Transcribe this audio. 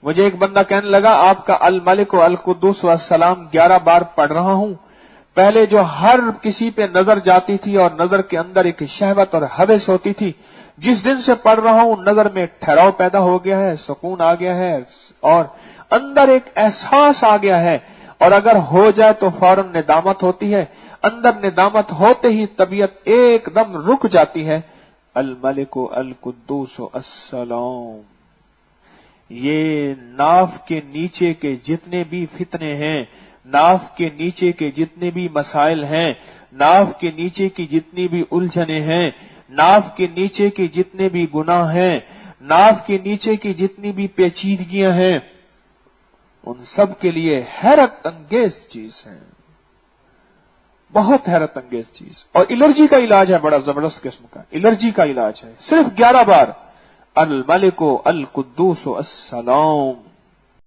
مجھے ایک بندہ کہنے لگا آپ کا الملک و القدوس والسلام 11 بار پڑھ رہا ہوں، پہلے جو ہر کسی پہ نظر جاتی تھی اور نظر کے اندر ایک شہوت اور ہوس ہوتی تھی، جس دن سے پڑھ رہا ہوں نظر میں ٹھہراؤ پیدا ہو گیا ہے، سکون آ گیا ہے اور اندر ایک احساس آ گیا ہے، اور اگر ہو جائے تو فوراً ندامت ہوتی ہے، اندر ندامت ہوتے ہی طبیعت ایک دم رک جاتی ہے۔ الملک القدوس السلام، یہ ناف کے نیچے کے جتنے بھی فتنے ہیں، ناف کے نیچے کے جتنے بھی مسائل ہیں، ناف کے نیچے کی جتنی بھی الجھنیں ہیں، ناف کے نیچے کے جتنے بھی گناہ ہیں، ناف کے نیچے کی جتنی بھی پیچیدگیاں ہیں، ان سب کے لیے حیرت انگیز چیز ہے، بہت حیرت انگیز چیز۔ اور الرجی کا علاج ہے، بڑا زبردست قسم کا الرجی کا علاج ہے، صرف 11 بار الملک القدوس السلام۔